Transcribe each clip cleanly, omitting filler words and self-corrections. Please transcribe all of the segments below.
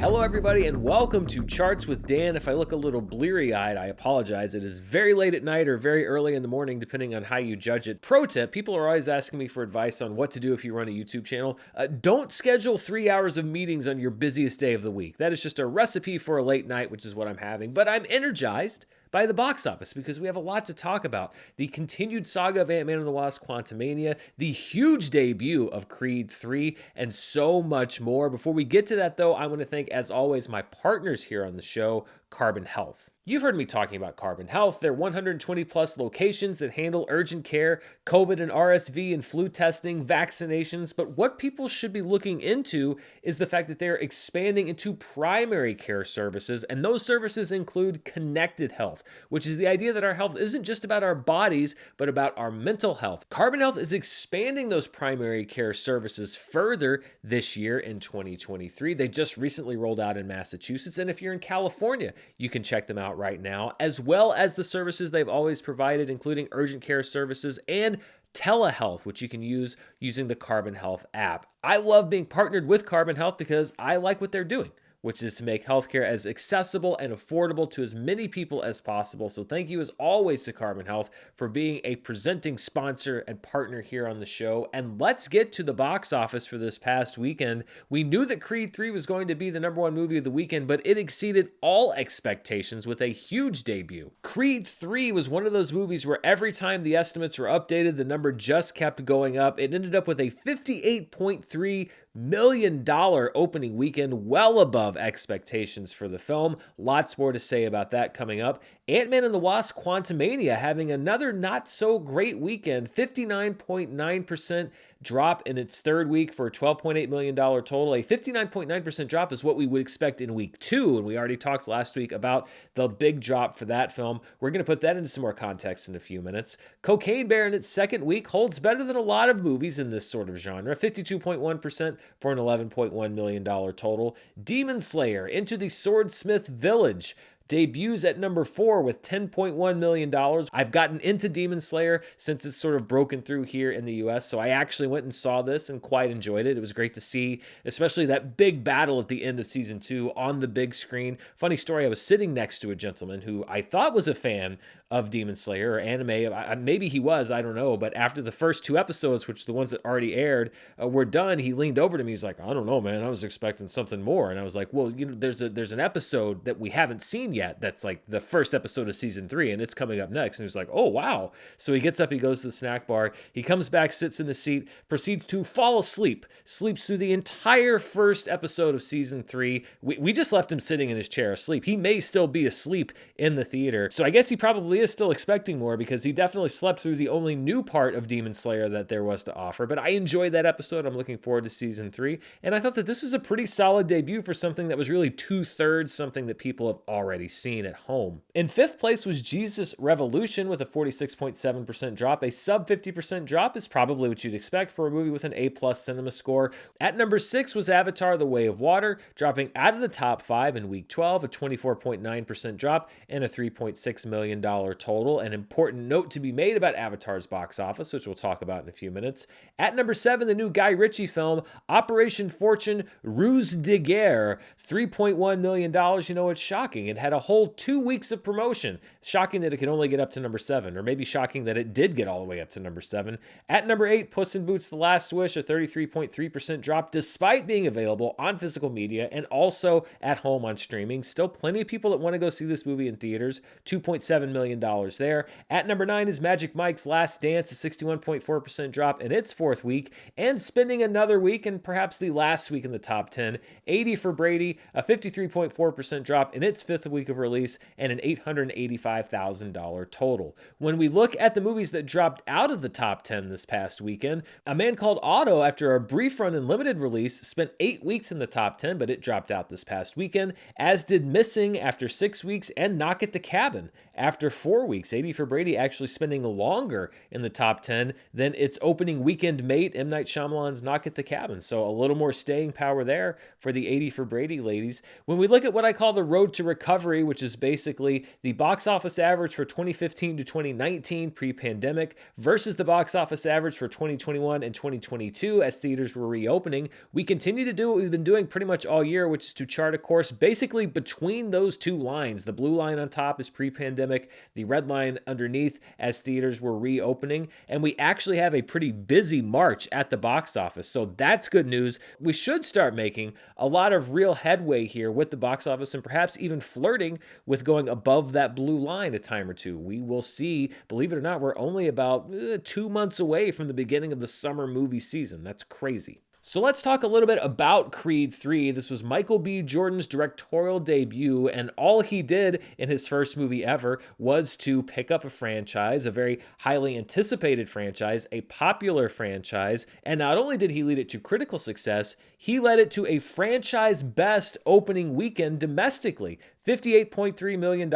Hello everybody and welcome to Charts with Dan. If I look a little bleary-eyed, I apologize. It is very late at night or very early in the morning, depending on how you judge it. Pro tip, people are always asking me for advice on what to do if you run a YouTube channel. Don't schedule 3 hours of meetings on your busiest day of the week. That is just a recipe for a late night, which is what I'm having. But I'm energized by the box office because we have a lot to talk about. The continued saga of Ant-Man and the Wasp: Quantumania, the huge debut of Creed 3, and so much more. Before we get to that though, I want to thank, as always, my partners here on the show, Carbon Health. You've heard me talking about Carbon Health. They're 120 plus locations that handle urgent care, COVID and RSV and flu testing, vaccinations. But what people should be looking into is the fact that they're expanding into primary care services. And those services include connected health, which is the idea that our health isn't just about our bodies, but about our mental health. Carbon Health is expanding those primary care services further this year in 2023. They just recently rolled out in Massachusetts. And if you're in California, you can check them out right now, as well as the services they've always provided, including urgent care services and telehealth, which you can use using the Carbon Health app. I love being partnered with Carbon Health because I like what they're doing, which is to make healthcare as accessible and affordable to as many people as possible. So thank you as always to Carbon Health for being a presenting sponsor and partner here on the show. And let's get to the box office for this past weekend. We knew that Creed 3 was going to be the #1 movie of the weekend, but it exceeded all expectations with a huge debut. Creed 3 was one of those movies where every time the estimates were updated, the number just kept going up. It ended up with a $58.3 million opening weekend, well above expectations for the film. Lots more to say about that coming up. Ant-Man and the Wasp: Quantumania having another not so great weekend, 59.9% drop in its third week for a $12.8 million total. A 59.9% drop is what we would expect in week 2, and we already talked last week about the big drop for that film. We're going to put that into some more context in a few minutes. Cocaine Bear in its second week holds better than a lot of movies in this sort of genre, 52.1% for an $11.1 million total. Demon Slayer: Into the Swordsmith Village debuts at number 4 with $10.1 million. I've gotten into Demon Slayer since it's sort of broken through here in the US, so I actually went and saw this and quite enjoyed it. It was great to see, especially that big battle at the end of season 2 on the big screen. Funny story, I was sitting next to a gentleman who I thought was a fan of Demon Slayer or anime. Maybe he was, I don't know, but after the first 2 episodes, which the ones that already aired, were done, he leaned over to me. He's like, I don't know, man, I was expecting something more. And I was like, well, you know, there's an episode that we haven't seen yet that's like the first episode of season 3, and it's coming up next. And he's like, oh, wow. So he gets up, he goes to the snack bar, he comes back, sits in the seat, proceeds to fall asleep, sleeps through the entire first episode of season 3. We just left him sitting in his chair asleep. He may still be asleep in the theater. So I guess he probably is still expecting more because he definitely slept through the only new part of Demon Slayer that there was to offer. But I enjoyed that episode. I'm looking forward to season 3. And I thought that this is a pretty solid debut for something that was really 2/3 something that people have already seen at home. In 5th place was Jesus Revolution with a 46.7% drop. A sub 50% drop is probably what you'd expect for a movie with an A+ cinema score. At number 6 was Avatar: The Way of Water, dropping out of the top 5 in week 12, a 24.9% drop and a $3.6 million total. An important note to be made about Avatar's box office, which we'll talk about in a few minutes. At number 7, the new Guy Ritchie film, Operation Fortune: Ruse de Guerre, $3.1 million. You know, it's shocking. It had a whole 2 weeks of promotion. Shocking that it could only get up to number 7, or maybe shocking that it did get all the way up to number 7. At number 8, Puss in Boots: The Last Wish, a 33.3% drop, despite being available on physical media and also at home on streaming. Still plenty of people that want to go see this movie in theaters. $2.7 million there. At number 9 is Magic Mike's Last Dance, a 61.4% drop in its 4th week, and spending another week and perhaps the last week in the top 10. 80 for Brady, a 53.4% drop in its 5th week of release, and an $885,000 total. When we look at the movies that dropped out of the top 10 this past weekend, A Man Called Otto, after a brief run and limited release, spent 8 weeks in the top 10, but it dropped out this past weekend, as did Missing after 6 weeks, and Knock at the Cabin after 4 weeks. 80 for Brady actually spending longer in the top 10 than its opening weekend mate, M. Night Shyamalan's Knock at the Cabin. So a little more staying power there for the 80 for Brady ladies. When we look at what I call the road to recovery, which is basically the box office average for 2015 to 2019 pre-pandemic versus the box office average for 2021 and 2022 as theaters were reopening, we continue to do what we've been doing pretty much all year, which is to chart a course basically between those two lines. The blue line on top is pre-pandemic, the red line underneath as theaters were reopening, and we actually have a pretty busy March at the box office. So that's good news. We should start making a lot of real headway here with the box office and perhaps even flirting with going above that blue line a time or two. We will see. Believe it or not, we're only about 2 months away from the beginning of the summer movie season. That's crazy. So let's talk a little bit about Creed 3. This was Michael B. Jordan's directorial debut, and all he did in his first movie ever was to pick up a franchise, a very highly anticipated franchise, a popular franchise, and not only did he lead it to critical success, he led it to a franchise best opening weekend domestically. $58.3 million.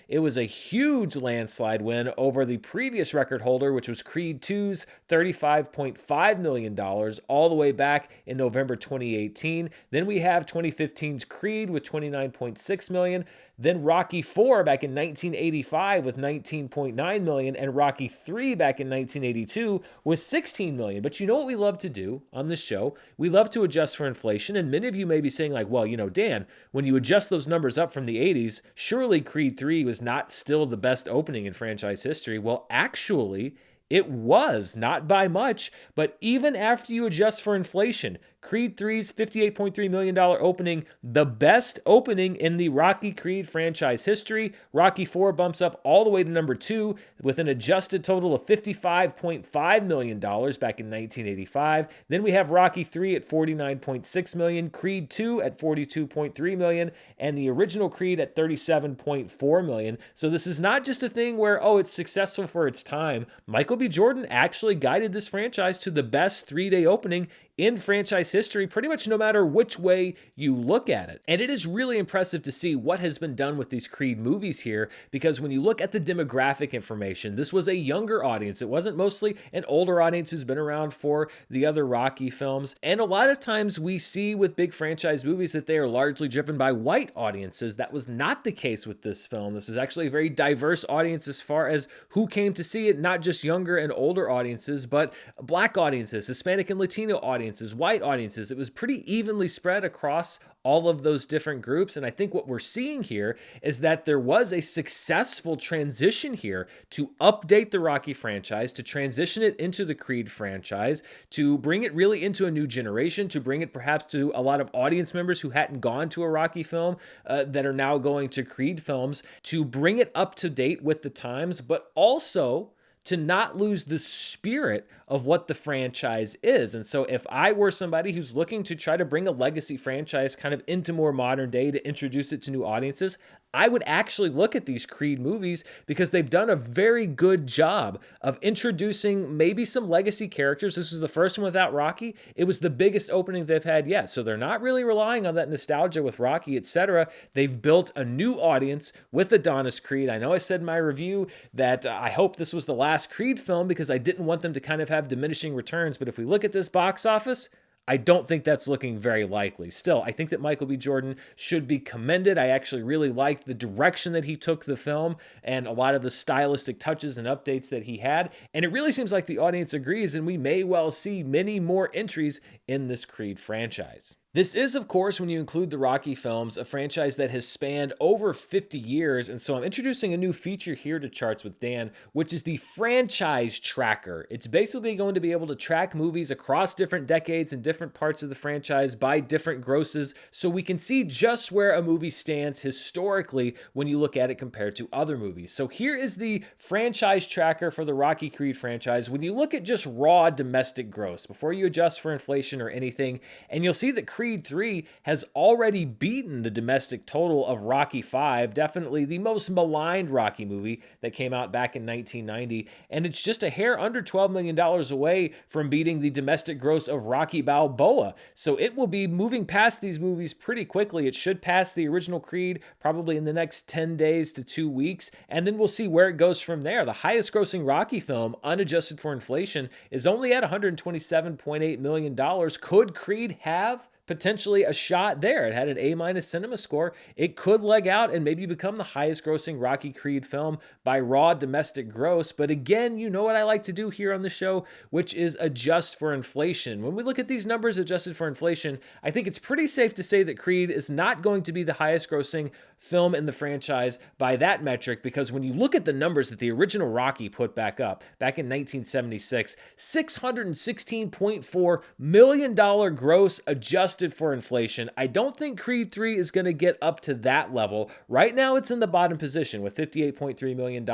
It was a huge landslide win over the previous record holder, which was Creed 2's $35.5 million, all the way back in November 2018. Then we have 2015's Creed with $29.6 million. Then Rocky IV back in 1985 with $19.9 million, and Rocky III back in 1982 with $16 million. But you know what we love to do on this show? We love to adjust for inflation, and many of you may be saying like, well, Dan, when you adjust those numbers up from the 80s, surely Creed 3 was not still the best opening in franchise history. Well, actually, it was, not by much, but even after you adjust for inflation, Creed 3's $58.3 million opening, the best opening in the Rocky Creed franchise history. Rocky IV bumps up all the way to number 2 with an adjusted total of $55.5 million back in 1985. Then we have Rocky III at $49.6 million, Creed II at $42.3 million, and the original Creed at $37.4 million. So this is not just a thing where, it's successful for its time. Michael B. Jordan actually guided this franchise to the best 3-day opening in franchise history, pretty much no matter which way you look at it. And it is really impressive to see what has been done with these Creed movies here, because when you look at the demographic information, this was a younger audience. It wasn't mostly an older audience who's been around for the other Rocky films. And a lot of times we see with big franchise movies that they are largely driven by white audiences. That was not the case with this film. This is actually a very diverse audience as far as who came to see it, not just younger and older audiences, but Black audiences, Hispanic and Latino audiences, white audiences. It was pretty evenly spread across all of those different groups. And I think what we're seeing here is that there was a successful transition here to update the Rocky franchise, to transition it into the Creed franchise, to bring it really into a new generation, to bring it perhaps to a lot of audience members who hadn't gone to a Rocky film that are now going to Creed films, to bring it up to date with the times, but also to not lose the spirit of what the franchise is. And so if I were somebody who's looking to try to bring a legacy franchise kind of into more modern day to introduce it to new audiences, I would actually look at these Creed movies because they've done a very good job of introducing maybe some legacy characters. This was the first one without Rocky. It was the biggest opening they've had yet. So they're not really relying on that nostalgia with Rocky, etc. They've built a new audience with Adonis Creed. I know I said in my review that I hope this was the last Creed film because I didn't want them to kind of have diminishing returns. But if we look at this box office, I don't think that's looking very likely. Still, I think that Michael B. Jordan should be commended. I actually really liked the direction that he took the film and a lot of the stylistic touches and updates that he had. And it really seems like the audience agrees, and we may well see many more entries in this Creed franchise. This is, of course, when you include the Rocky films, a franchise that has spanned over 50 years, and so I'm introducing a new feature here to Charts with Dan, which is the franchise tracker. It's basically going to be able to track movies across different decades and different parts of the franchise by different grosses, so we can see just where a movie stands historically when you look at it compared to other movies. So here is the franchise tracker for the Rocky Creed franchise. When you look at just raw domestic gross, before you adjust for inflation or anything, and you'll see that Creed Creed 3 has already beaten the domestic total of Rocky 5, definitely the most maligned Rocky movie that came out back in 1990, and it's just a hair under $12 million away from beating the domestic gross of Rocky Balboa. So it will be moving past these movies pretty quickly. It should pass the original Creed probably in the next 10 days to 2 weeks, and then we'll see where it goes from there. The highest grossing Rocky film, unadjusted for inflation, is only at $127.8 million. Could Creed have potentially a shot there? It had an A- cinema score. It could leg out and maybe become the highest grossing Rocky Creed film by raw domestic gross. But again, you know what I like to do here on the show, which is adjust for inflation. When we look at these numbers adjusted for inflation, I think it's pretty safe to say that Creed is not going to be the highest grossing film in the franchise by that metric, because when you look at the numbers that the original Rocky put back in 1976, $616.4 million gross adjusted for inflation. I don't think Creed 3 is going to get up to that level. Right now, it's in the bottom position with $58.3 million.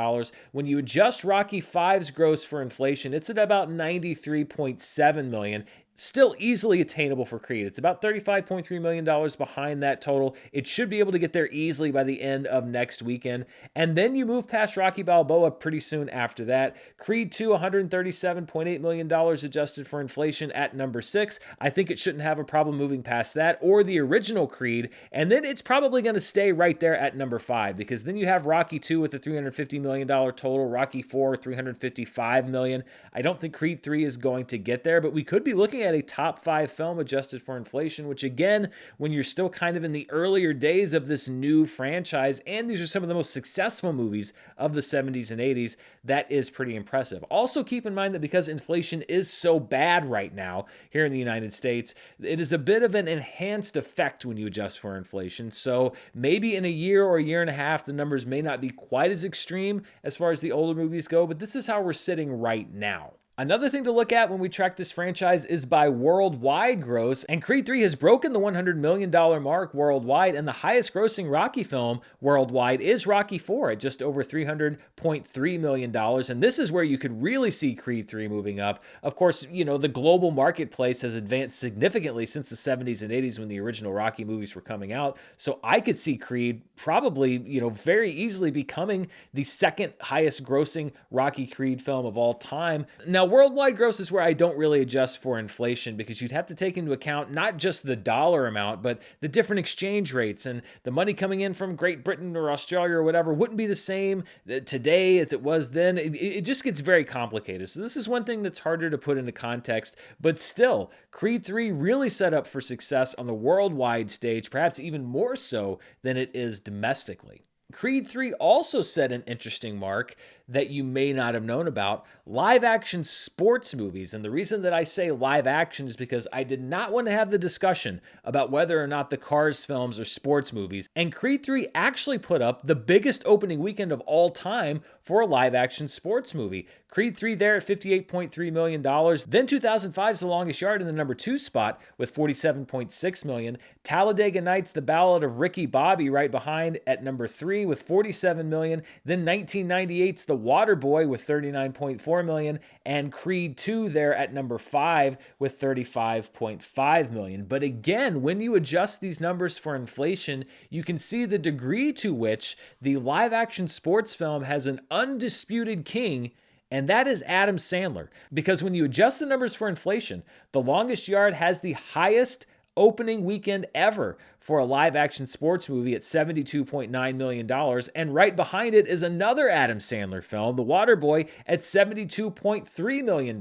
When you adjust Rocky 5's gross for inflation, it's at about $93.7 million. Still easily attainable for Creed. It's about $35.3 million behind that total. It should be able to get there easily by the end of next weekend. And then you move past Rocky Balboa pretty soon after that. Creed 2, $137.8 million adjusted for inflation at number 6. I think it shouldn't have a problem moving past that, or the original Creed. And then it's probably going to stay right there at number 5, because then you have Rocky 2 with a $350 million total, Rocky 4, $355 million. I don't think Creed 3 is going to get there, but we could be looking at a top 5 film adjusted for inflation, which again, when you're still kind of in the earlier days of this new franchise, and these are some of the most successful movies of the 70s and 80s, that is pretty impressive. Also keep in mind that because inflation is so bad right now here in the United States, it is a bit of an enhanced effect when you adjust for inflation. So maybe in a year or a year and a half, the numbers may not be quite as extreme as far as the older movies go, but this is how we're sitting right now. Another thing to look at when we track this franchise is by worldwide gross, and Creed 3 has broken the $100 million mark worldwide, and the highest grossing Rocky film worldwide is Rocky 4 at just over $300.3 million, and this is where you could really see Creed 3 moving up. Of course, you know, the global marketplace has advanced significantly since the 70s and 80s when the original Rocky movies were coming out, so I could see Creed probably, you know, very easily becoming the second highest grossing Rocky Creed film of all time. Now, worldwide gross is where I don't really adjust for inflation, because you'd have to take into account not just the dollar amount, but the different exchange rates, and the money coming in from Great Britain or Australia or whatever wouldn't be the same today as it was then. It just gets very complicated. So this is one thing that's harder to put into context, but still, Creed 3 really set up for success on the worldwide stage, perhaps even more so than it is domestically. Creed 3 also set an interesting mark that you may not have known about: live action sports movies. And the reason that I say live action is because I did not want to have the discussion about whether or not the Cars films are sports movies. And Creed 3 actually put up the biggest opening weekend of all time for a live action sports movie. Creed 3 there at $58.3 million. Then 2005's The Longest Yard in the number 2 spot with $47.6 million. Talladega Nights: The Ballad of Ricky Bobby right behind at number 3 with $47 million. Then 1998's The Waterboy with $39.4 million. And Creed 2 there at number 5 with $35.5 million. But again, when you adjust these numbers for inflation, you can see the degree to which the live action sports film has an undisputed king, and that is Adam Sandler. Because when you adjust the numbers for inflation, The Longest Yard has the highest opening weekend ever for a live action sports movie at $72.9 million. And right behind it is another Adam Sandler film, The Waterboy, at $72.3 million.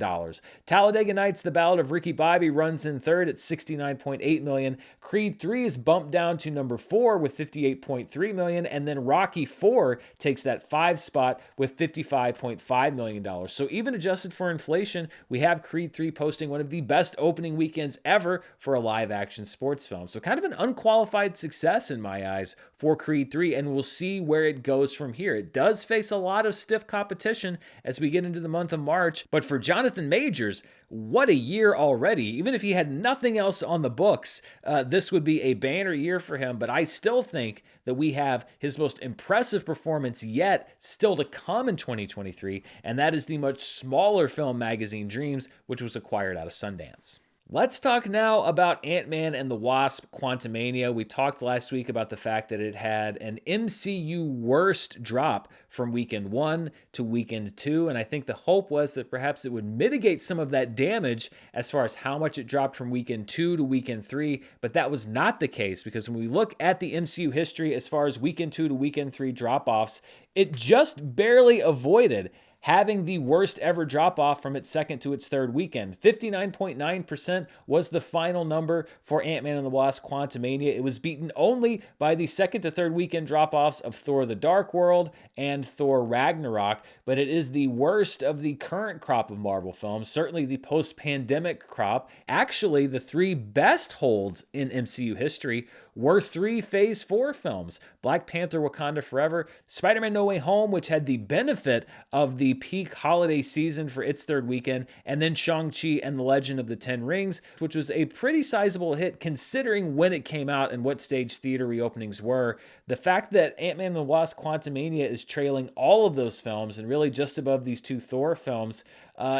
Talladega Nights: The Ballad of Ricky Bobby runs in third at $69.8 million. Creed 3 is bumped down to number 4 with $58.3 million. And then Rocky 4 takes that 5 spot with $55.5 million. So even adjusted for inflation, we have Creed 3 posting one of the best opening weekends ever for a live action sports film. So kind of an unqualified success in my eyes for Creed 3, and we'll see where it goes from here. It does face a lot of stiff competition as we get into the month of March, but for Jonathan Majors, what a year already. Even if he had nothing else on the books, this would be a banner year for him, but I still think that we have his most impressive performance yet still to come in 2023, and that is the much smaller film magazine Dreams, which was acquired out of Sundance. Let's talk now about Ant-Man and the Wasp: Quantumania. We talked last week about the fact that it had an MCU worst drop from weekend 1 to weekend 2, and I think the hope was that perhaps it would mitigate some of that damage as far as how much it dropped from weekend 2 to weekend 3, but that was not the case, because when we look at the MCU history as far as weekend 2 to weekend 3 drop-offs, it just barely avoided having the worst ever drop-off from its second to its third weekend. 59.9% was the final number for Ant-Man and the Wasp: Quantumania. It was beaten only by the second to third weekend drop-offs of Thor: The Dark World and Thor: Ragnarok, but it is the worst of the current crop of Marvel films, certainly the post-pandemic crop. Actually, the three best holds in MCU history were three Phase 4 films: Black Panther: Wakanda Forever, Spider-Man: No Way Home, which had the benefit of the peak holiday season for its third weekend, and then Shang-Chi and the Legend of the Ten Rings, which was a pretty sizable hit considering when it came out and what stage theater reopenings were. The fact that Ant-Man and the Wasp: Quantumania is trailing all of those films and really just above these two Thor films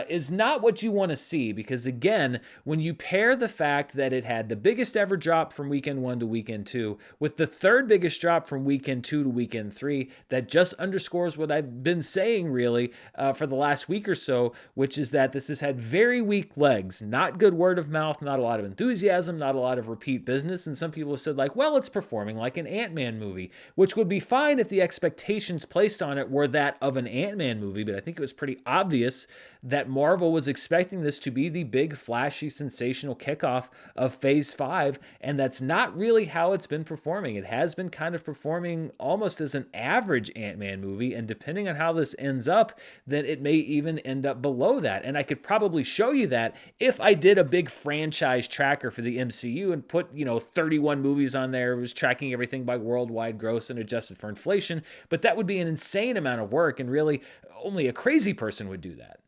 is not what you want to see, because again, when you pair the fact that it had the biggest ever drop from weekend 1 to weekend 2 with the third biggest drop from weekend 2 to weekend 3, that just underscores what I've been saying really for the last week or so, which is that this has had very weak legs, not good word of mouth, not a lot of enthusiasm, not a lot of repeat business, and some people have said like, well, it's performing like an Ant-Man movie, which would be fine if the expectations placed on it were that of an Ant-Man movie, but I think it was pretty obvious that Marvel was expecting this to be the big, flashy, sensational kickoff of Phase 5, and that's not really how it's been performing. It has been kind of performing almost as an average Ant-Man movie, and depending on how this ends up, then it may even end up below that. And I could probably show you that if I did a big franchise tracker for the MCU and put, 31 movies on there, was tracking everything by worldwide gross and adjusted for inflation, but that would be an insane amount of work, and really only a crazy person would do that.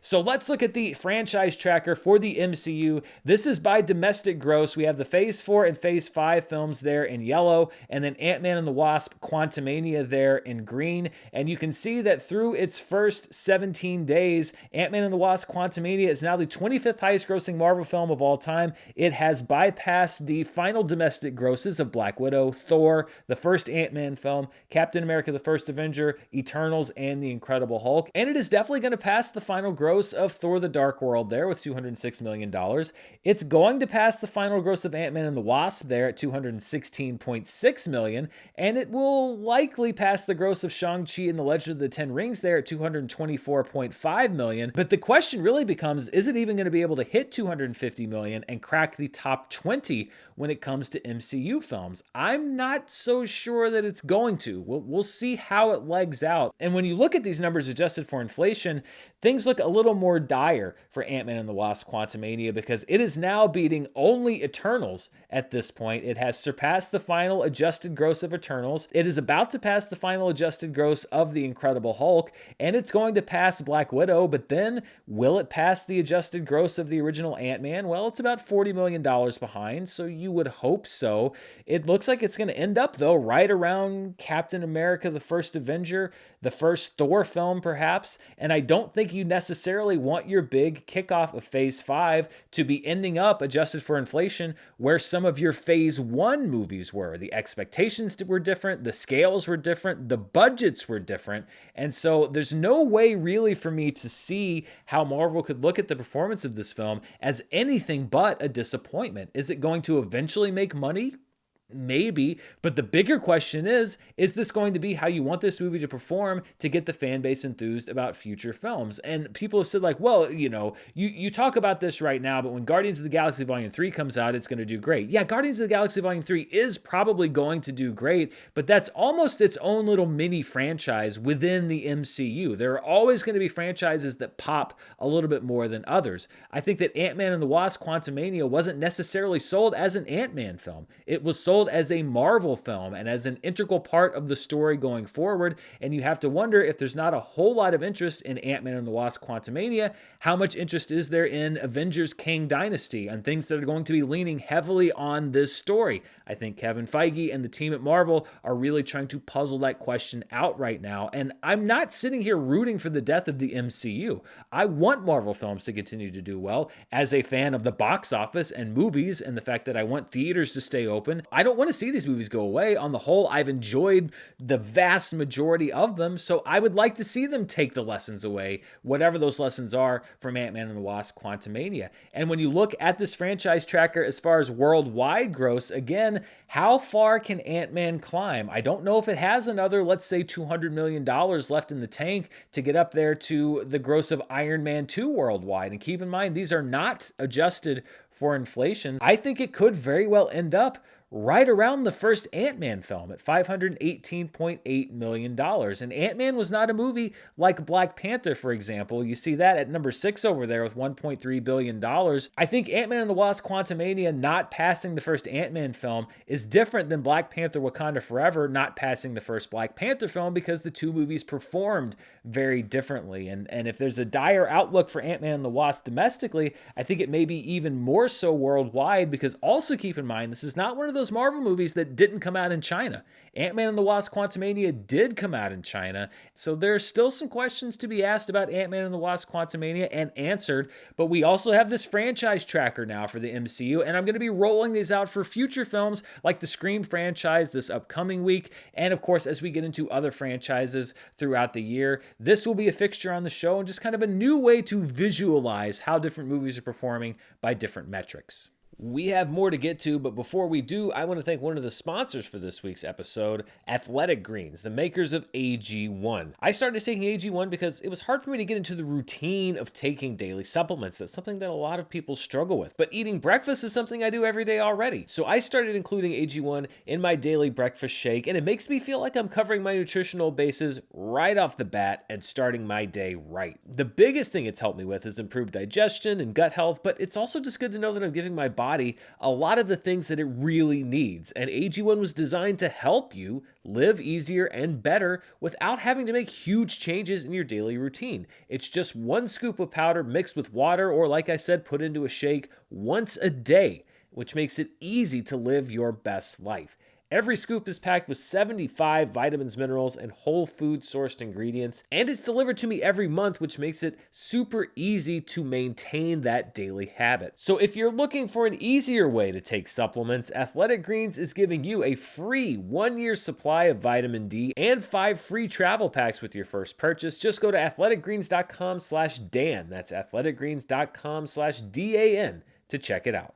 So let's look at the franchise tracker for the MCU. This is by domestic gross. We have the Phase 4 and Phase 5 films there in yellow, and then Ant-Man and the Wasp: Quantumania there in green. And you can see that through its first 17 days, Ant-Man and the Wasp: Quantumania is now the 25th highest grossing Marvel film of all time. It has bypassed the final domestic grosses of Black Widow, Thor, the first Ant-Man film, Captain America: The First Avenger, Eternals, and The Incredible Hulk. And it is definitely going to pass the final gross of Thor: The Dark World there with $206 million. It's going to pass the final gross of Ant-Man and the Wasp there at $216.6 million, and it will likely pass the gross of Shang-Chi and the Legend of the Ten Rings there at $224.5 million. But the question really becomes, is it even going to be able to hit $250 million and crack the top 20 when it comes to MCU films? I'm not so sure that it's going to. We'll see how it legs out. And when you look at these numbers adjusted for inflation, things look a little more dire for Ant-Man and the Wasp: Quantumania, because it is now beating only Eternals at this point. It has surpassed the final adjusted gross of Eternals. It is about to pass the final adjusted gross of The Incredible Hulk, and it's going to pass Black Widow, but then will it pass the adjusted gross of the original Ant-Man? Well, it's about $40 million behind, so you would hope so. It looks like it's going to end up, though, right around Captain America: The First Avenger, the first Thor film, perhaps, and I don't think you necessarily want your big kickoff of Phase 5 to be ending up, adjusted for inflation, where some of your Phase 1 movies were. The expectations were different, the scales were different, the budgets were different, and so there's no way really for me to see how Marvel could look at the performance of this film as anything but a disappointment. Is it going to eventually make money? Maybe, but the bigger question is this going to be how you want this movie to perform to get the fan base enthused about future films? And people have said like, well, you talk about this right now, but when Guardians of the Galaxy Volume 3 comes out, it's going to do great. Yeah, Guardians of the Galaxy Volume 3 is probably going to do great, but that's almost its own little mini franchise within the MCU. There are always going to be franchises that pop a little bit more than others. I think that Ant-Man and the Wasp: Quantumania wasn't necessarily sold as an Ant-Man film. It was sold billed as a Marvel film and as an integral part of the story going forward. And you have to wonder, if there's not a whole lot of interest in Ant-Man and the Wasp: Quantumania, how much interest is there in Avengers: Kang Dynasty and things that are going to be leaning heavily on this story? I think Kevin Feige and the team at Marvel are really trying to puzzle that question out right now. And I'm not sitting here rooting for the death of the MCU. I want Marvel films to continue to do well. As a fan of the box office and movies and the fact that I want theaters to stay open, I don't want to see these movies go away. On the whole, I've enjoyed the vast majority of them, so I would like to see them take the lessons away, whatever those lessons are, from Ant-Man and the Wasp: Quantumania. And when you look at this franchise tracker as far as worldwide gross, again, how far can Ant-Man climb? I don't know if it has another, let's say, $200 million left in the tank to get up there to the gross of Iron Man 2 worldwide. And keep in mind, these are not adjusted for inflation. I think it could very well end up right around the first Ant-Man film at $518.8 million. And Ant-Man was not a movie like Black Panther, for example. You see that at number 6 over there with $1.3 billion. I think Ant-Man and the Wasp: Quantumania not passing the first Ant-Man film is different than Black Panther: Wakanda Forever not passing the first Black Panther film, because the two movies performed very differently. And if there's a dire outlook for Ant-Man and the Wasp domestically, I think it may be even more so worldwide, because also keep in mind, this is not one of those Marvel movies that didn't come out in China. Ant-Man and the Wasp: Quantumania did come out in China, so there's still some questions to be asked about Ant-Man and the Wasp: Quantumania and answered, but we also have this franchise tracker now for the MCU, and I'm going to be rolling these out for future films like the Scream franchise this upcoming week, and of course, as we get into other franchises throughout the year. This will be a fixture on the show and just kind of a new way to visualize how different movies are performing by different metrics. We have more to get to, but before we do, I want to thank one of the sponsors for this week's episode, Athletic Greens, the makers of AG1. I started taking AG1 because it was hard for me to get into the routine of taking daily supplements. That's something that a lot of people struggle with. But eating breakfast is something I do every day already. So I started including AG1 in my daily breakfast shake, and it makes me feel like I'm covering my nutritional bases right off the bat and starting my day right. The biggest thing it's helped me with is improved digestion and gut health, but it's also just good to know that I'm giving my body a lot of the things that it really needs. And AG1 was designed to help you live easier and better without having to make huge changes in your daily routine. It's just one scoop of powder mixed with water, or like I said, put into a shake once a day, which makes it easy to live your best life. Every scoop is packed with 75 vitamins, minerals, and whole food sourced ingredients, and it's delivered to me every month, which makes it super easy to maintain that daily habit. So if you're looking for an easier way to take supplements, Athletic Greens is giving you a free 1-year supply of vitamin D and 5 free travel packs with your first purchase. Just go to athleticgreens.com/Dan. That's athleticgreens.com/DAN to check it out.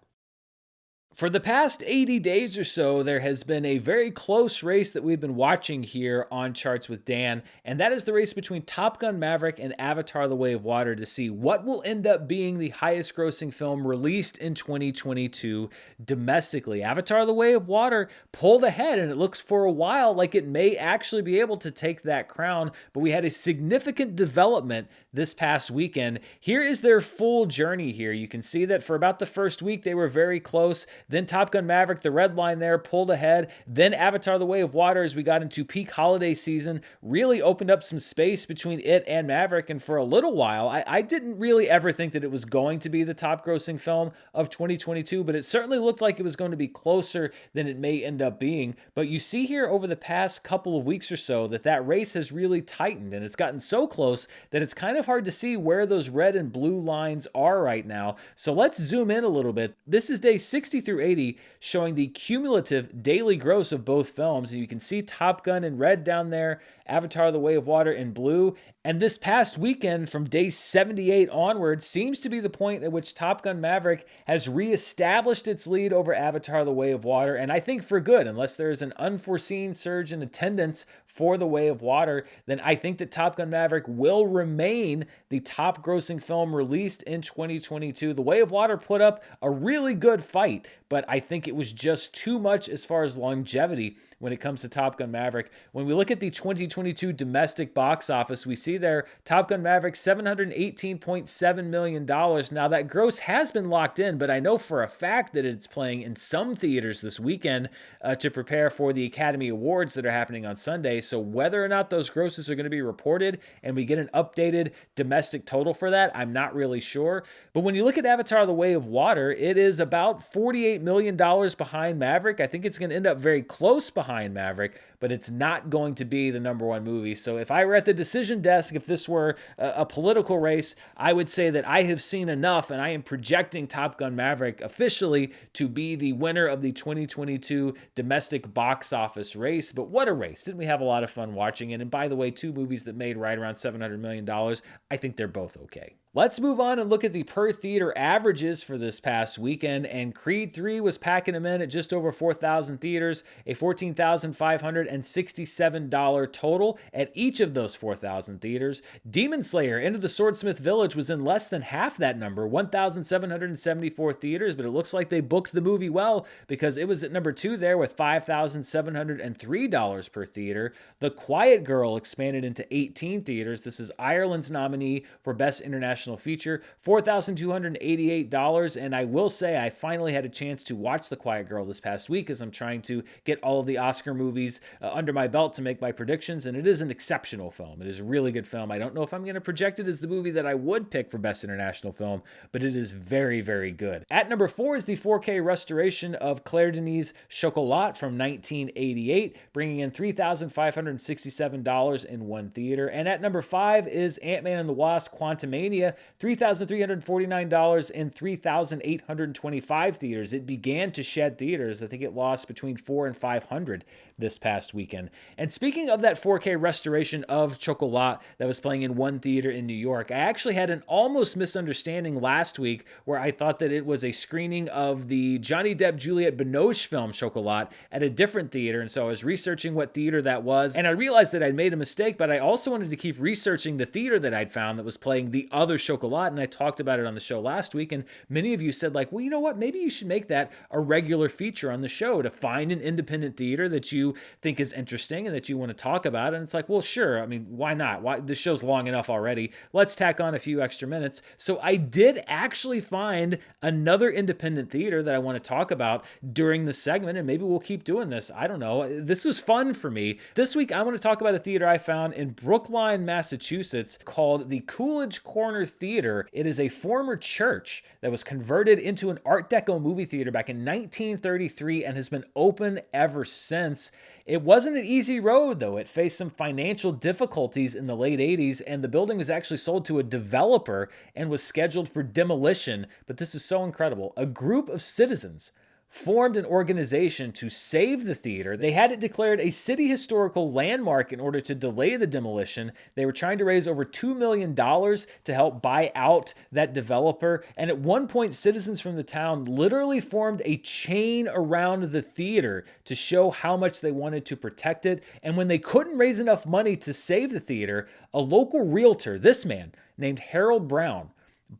For the past 80 days or so, there has been a very close race that we've been watching here on Charts with Dan, and that is the race between Top Gun: Maverick and Avatar: The Way of Water to see what will end up being the highest grossing film released in 2022 domestically. Avatar: The Way of Water pulled ahead, and it looks for a while like it may actually be able to take that crown, but we had a significant development this past weekend. Here is their full journey here. You can see that for about the first week, they were very close. Then Top Gun: Maverick, the red line there, pulled ahead. Then Avatar: The Way of Water, as we got into peak holiday season, really opened up some space between it and Maverick. And for a little while, I didn't really ever think that it was going to be the top grossing film of 2022, but it certainly looked like it was going to be closer than it may end up being. But you see here over the past couple of weeks or so that race has really tightened, and it's gotten so close that it's kind of hard to see where those red and blue lines are right now. So let's zoom in a little bit. This is day 60 through 80, showing the cumulative daily gross of both films. And you can see Top Gun in red down there, Avatar: The Way of Water in blue. And this past weekend, from day 78 onward, seems to be the point at which Top Gun: Maverick has reestablished its lead over Avatar: The Way of Water. And I think for good, unless there is an unforeseen surge in attendance for The Way of Water, then I think that Top Gun: Maverick will remain the top grossing film released in 2022. The Way of Water put up a really good fight, but I think it was just too much as far as longevity when it comes to Top Gun: Maverick. When we look at the 2022 2022 domestic box office, we see there Top Gun Maverick, $718.7 million. Now, that gross has been locked in, but I know for a fact that it's playing in some theaters this weekend to prepare for the Academy Awards that are happening on Sunday. So whether or not those grosses are going to be reported and we get an updated domestic total for that, I'm not really sure. But when you look at Avatar: The Way of Water, it is about $48 million behind Maverick. I think it's going to end up very close behind Maverick, but it's not going to be the number one movie. So if I were at the decision desk, if this were a political race, I would say that I have seen enough, and I am projecting Top Gun Maverick officially to be the winner of the 2022 domestic box office race. But what a race. Didn't we have a lot of fun watching it? And by the way, two movies that made right around $700 million, I think they're both okay. Let's move on and look at the per theater averages for this past weekend, and Creed 3 was packing them in at just over 4,000 theaters, a $14,567 total at each of those 4,000 theaters. Demon Slayer Into the Swordsmith Village was in less than half that number, 1,774 theaters, but it looks like they booked the movie well because it was at number 2 there with $5,703 per theater. The Quiet Girl expanded into 18 theaters. This is Ireland's nominee for Best International Feature, $4,288. And I will say I finally had a chance to watch The Quiet Girl this past week as I'm trying to get all of the Oscar movies under my belt to make my predictions. And it is an exceptional film. It is a really good film. I don't know if I'm going to project it as the movie that I would pick for Best International Film, but it is very, very good. At number 4 is the 4K restoration of Claire Denis' Chocolat from 1988, bringing in $3,567 in one theater. And at number 5 is Ant-Man and the Wasp: Quantumania, $3,349 in 3,825 theaters. It began to shed theaters. I think it lost between 400 and 500 this past weekend. And speaking of that 4K restoration of Chocolat that was playing in one theater in New York, I actually had an almost misunderstanding last week where I thought that it was a screening of the Johnny Depp Juliette Binoche film Chocolat at a different theater. And so I was researching what theater that was, and I realized that I'd made a mistake, but I also wanted to keep researching the theater that I'd found that was playing the other Chocolat, and I talked about it on the show last week, and many of you said like, well, you know what, maybe you should make that a regular feature on the show to find an independent theater that you think is interesting and that you want to talk about. And it's like, well, sure, I mean, why not? Why? This show's long enough already. Let's tack on a few extra minutes. So I did actually find another independent theater that I want to talk about during the segment, and maybe we'll keep doing this. I don't know. This was fun for me. This week, I want to talk about a theater I found in Brookline, Massachusetts called the Coolidge Corner Theater. It is a former church that was converted into an Art Deco movie theater back in 1933 and has been open ever since. It wasn't an easy road, though. It faced some financial difficulties in the late 80s, and the building was actually sold to a developer and was scheduled for demolition. But this is so incredible. A group of citizens formed an organization to save the theater. They had it declared a city historical landmark in order to delay the demolition. They were trying to raise over $2 million to help buy out that developer. And at one point, citizens from the town literally formed a chain around the theater to show how much they wanted to protect it. And when they couldn't raise enough money to save the theater, a local realtor, this man named Harold Brown,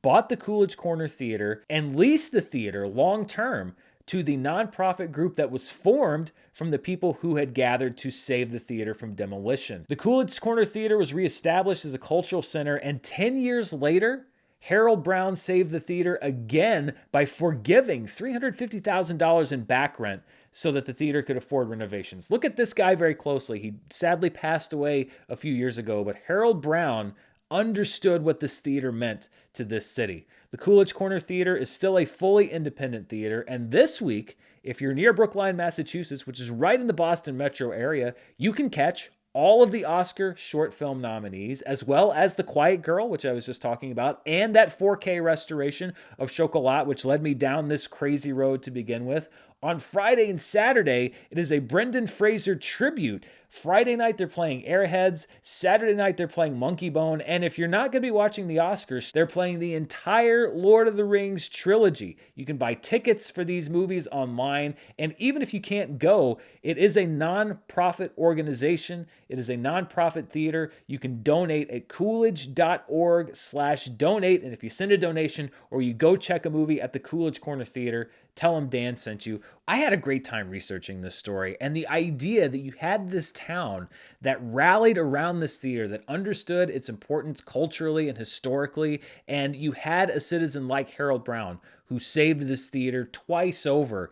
bought the Coolidge Corner Theater and leased the theater long term to the nonprofit group that was formed from the people who had gathered to save the theater from demolition. The Coolidge Corner Theater was reestablished as a cultural center, and 10 years later, Harold Brown saved the theater again by forgiving $350,000 in back rent so that the theater could afford renovations. Look at this guy very closely. He sadly passed away a few years ago, but Harold Brown understood what this theater meant to this city. The Coolidge Corner Theater is still a fully independent theater, and this week, if you're near Brookline, Massachusetts, which is right in the Boston metro area, you can catch all of the Oscar short film nominees, as well as The Quiet Girl, which I was just talking about, and that 4K restoration of Chocolat, which led me down this crazy road to begin with. On Friday and Saturday, it is a Brendan Fraser tribute. Friday night, they're playing Airheads. Saturday night, they're playing Monkey Bone. And if you're not going to be watching the Oscars, they're playing the entire Lord of the Rings trilogy. You can buy tickets for these movies online. And even if you can't go, it is a non-profit organization. It is a non-profit theater. You can donate at coolidge.org/donate. And if you send a donation or you go check a movie at the Coolidge Corner Theater, tell them Dan sent you. I had a great time researching this story, and the idea that you had this town that rallied around this theater, that understood its importance culturally and historically, and you had a citizen like Harold Brown who saved this theater twice over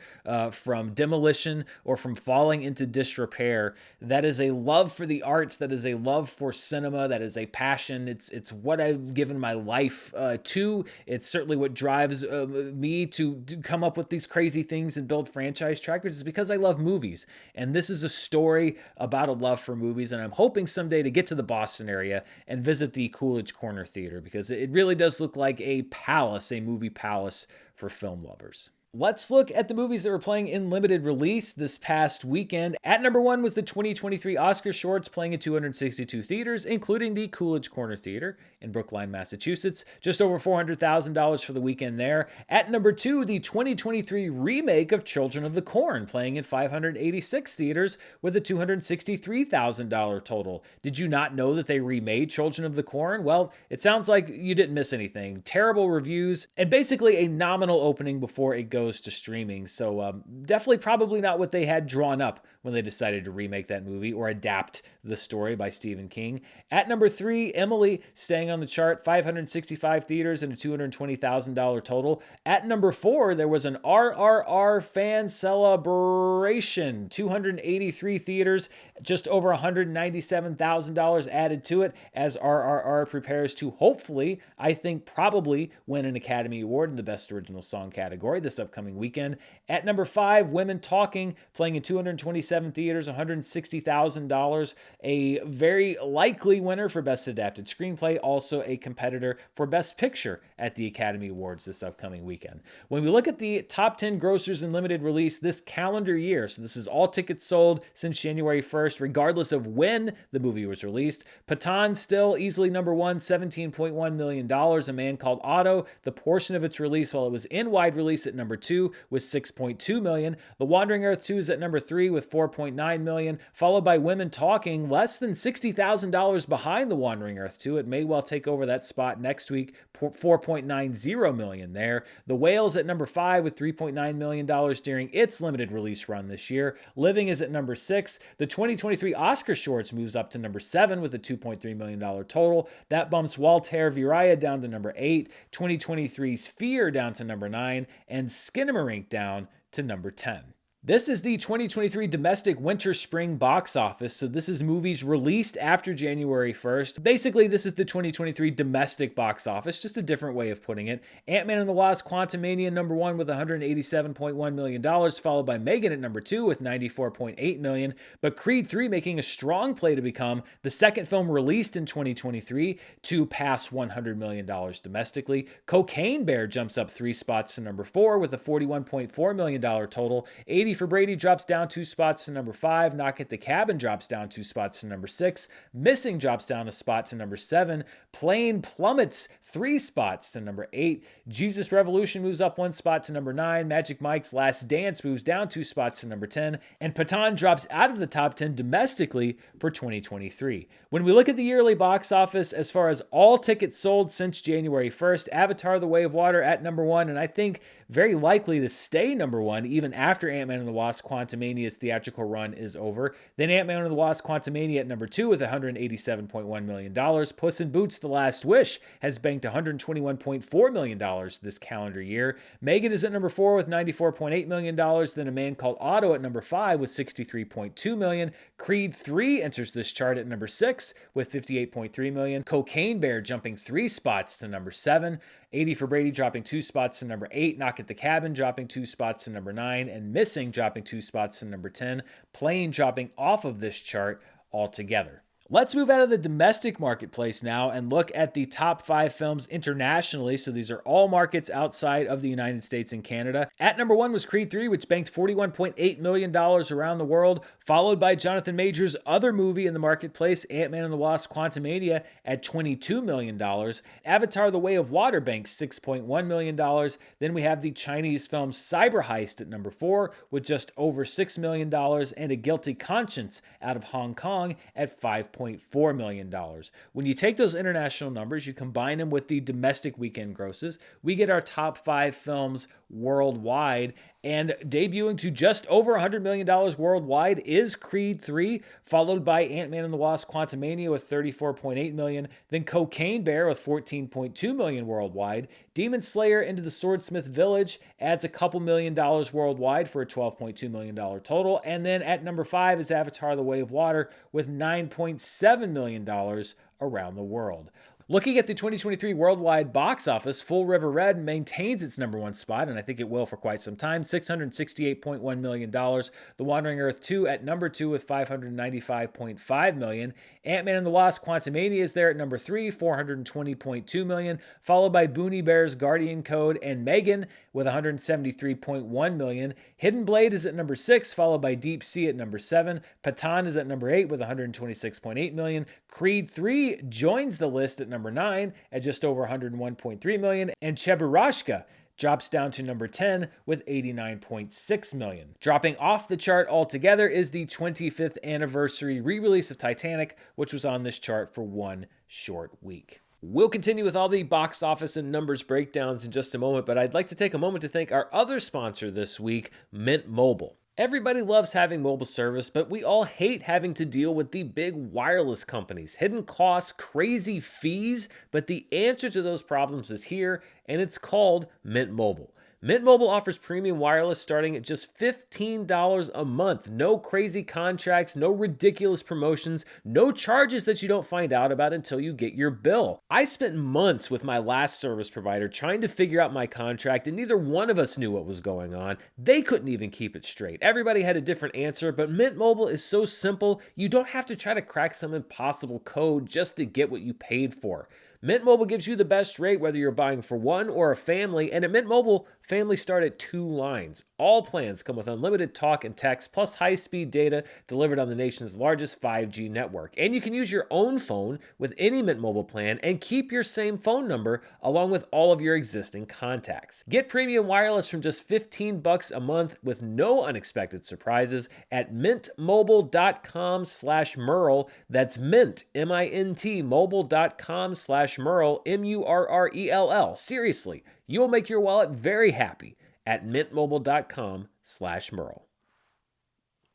from demolition or from falling into disrepair. That is a love for the arts. That is a love for cinema. That is a passion. It's what I've given my life to. It's certainly what drives me to come up with these crazy things and build franchise trackers. It's because I love movies. And this is a story about a love for movies. And I'm hoping someday to get to the Boston area and visit the Coolidge Corner Theater, because it really does look like a palace, a movie palace for film lovers. Let's look at the movies that were playing in limited release this past weekend. At number 1 was the 2023 Oscar shorts playing in 262 theaters, including the Coolidge Corner Theater in Brookline, Massachusetts. Just over $400,000 for the weekend there. At number 2, the 2023 remake of Children of the Corn playing in 586 theaters with a $263,000 total. Did you not know that they remade Children of the Corn? Well, it sounds like you didn't miss anything. Terrible reviews and basically a nominal opening before it goes to streaming. So definitely probably not what they had drawn up when they decided to remake that movie or adapt the story by Stephen King. At number 3, Emily, staying on the chart, 565 theaters and a $220,000 total. At number 4, there was an RRR fan celebration, 283 theaters, just over $197,000 added to it as RRR prepares to hopefully, I think probably, win an Academy Award in the Best Original Song category this upcoming weekend. At number 5, Women Talking, playing in 227 theaters, $160,000. A very likely winner for Best Adapted Screenplay, also a competitor for Best Picture at the Academy Awards this upcoming weekend. When we look at the top 10 grossers in limited release this calendar year, so this is all tickets sold since January 1st, regardless of when the movie was released, Pathan still easily number 1, $17.1 million. A Man Called Otto, the portion of its release while it was in wide release at number 2 with $6.2 million. The Wandering Earth 2 is at number 3 with $4.9 million, followed by Women Talking, less than $60,000 behind The Wandering Earth 2. It may well take over that spot next week, $4.90 million there. The Whales at number 5 with $3.9 million during its limited release run this year. Living is at number 6. The 2023 Oscar shorts moves up to number 7 with a $2.3 million total. That bumps Walter Viraya down to number 8, 2023's Fear down to number 9, and Skinamarink down to number 10. This is the 2023 domestic winter-spring box office, so this is movies released after January 1st. Basically, this is the 2023 domestic box office, just a different way of putting it. Ant-Man and the Wasp: Quantumania, number 1 with $187.1 million, followed by Megan at number 2 with $94.8 million. But Creed 3 making a strong play to become the second film released in 2023 to pass $100 million domestically. Cocaine Bear jumps up 3 spots to number 4 with a $41.4 million total. 80 for Brady drops down 2 spots to number 5. Knock at the Cabin drops down 2 spots to number 6. Missing drops down a spot to number 7. Plane plummets 3 spots to number 8. Jesus Revolution moves up 1 spot to number 9. Magic Mike's Last Dance moves down 2 spots to number 10. And Pathan drops out of the top 10 domestically for 2023. When we look at the yearly box office, as far as all tickets sold since January 1st, Avatar: The Way of Water at number 1, and I think very likely to stay number 1 even after Ant-Man and the Wasp: Quantumania's theatrical run is over. Then Ant-Man and the Wasp: Quantumania at number 2 with $187.1 million. Puss in Boots: The Last Wish has banked $121.4 million this calendar year. Megan is at number 4 with $94.8 million. Then A Man Called Otto at number 5 with $63.2 million. Creed 3 enters this chart at number 6 with $58.3 million. Cocaine Bear jumping 3 spots to number 7. 80 for Brady dropping 2 spots to number 8. Knock at the Cabin dropping 2 spots to number 9. And Missing dropping 2 spots to number 10. Plane dropping off of this chart altogether. Let's move out of the domestic marketplace now and look at the top 5 films internationally. So these are all markets outside of the United States and Canada. At number 1 was Creed 3, which banked $41.8 million around the world, followed by Jonathan Major's other movie in the marketplace, Ant-Man and the Wasp: Quantumania, at $22 million. Avatar: The Way of Water banked $6.1 million. Then we have the Chinese film Cyber Heist at number 4 with just over $6 million, and A Guilty Conscience out of Hong Kong at $5.4 million. When you take those international numbers, you combine them with the domestic weekend grosses, we get our top 5 films worldwide. And debuting to just over $100 million worldwide is Creed 3, followed by Ant-Man and the Wasp: Quantumania with $34.8 million, then Cocaine Bear with $14.2 million worldwide. Demon Slayer Into the Swordsmith Village adds a couple $1,000,000 worldwide for a $12.2 million total. And then at number 5 is Avatar: The Way of Water with $9.7 million around the world. Looking at the 2023 worldwide box office, Full River Red maintains its number 1 spot, and I think it will for quite some time, $668.1 million. The Wandering Earth 2 at number 2 with $595.5 million. Ant-Man and the Wasp: Quantumania is there at number 3, $420.2 million, followed by Boonie Bear's Guardian Code and Megan with $173.1 million. Hidden Blade is at number 6, followed by Deep Sea at number 7. Patan is at number 8 with $126.8 million. Creed 3 joins the list at number 9 at just over $101.3 million. And Cheburashka drops down to number 10 with $89.6 million. Dropping off the chart altogether is the 25th anniversary re-release of Titanic, which was on this chart for one short week. We'll continue with all the box office and numbers breakdowns in just a moment, but I'd like to take a moment to thank our other sponsor this week, Mint Mobile. Everybody loves having mobile service, but we all hate having to deal with the big wireless companies, hidden costs, crazy fees, but the answer to those problems is here, and it's called Mint Mobile. Mint Mobile offers premium wireless starting at just $15 a month. No crazy contracts, no ridiculous promotions, no charges that you don't find out about until you get your bill. I spent months with my last service provider trying to figure out my contract, and neither one of us knew what was going on. They couldn't even keep it straight. Everybody had a different answer, but Mint Mobile is so simple, you don't have to try to crack some impossible code just to get what you paid for. Mint Mobile gives you the best rate whether you're buying for one or a family, and at Mint Mobile, families start at 2 lines. All plans come with unlimited talk and text, plus high-speed data delivered on the nation's largest 5G network. And you can use your own phone with any Mint Mobile plan and keep your same phone number along with all of your existing contacts. Get premium wireless from just $15 a month with no unexpected surprises at mintmobile.com/Murrell. That's Mint, M-I-N-T, mobile.com/Murrell, Murrell. Seriously, you'll make your wallet very happy at mintmobile.com/Murrell.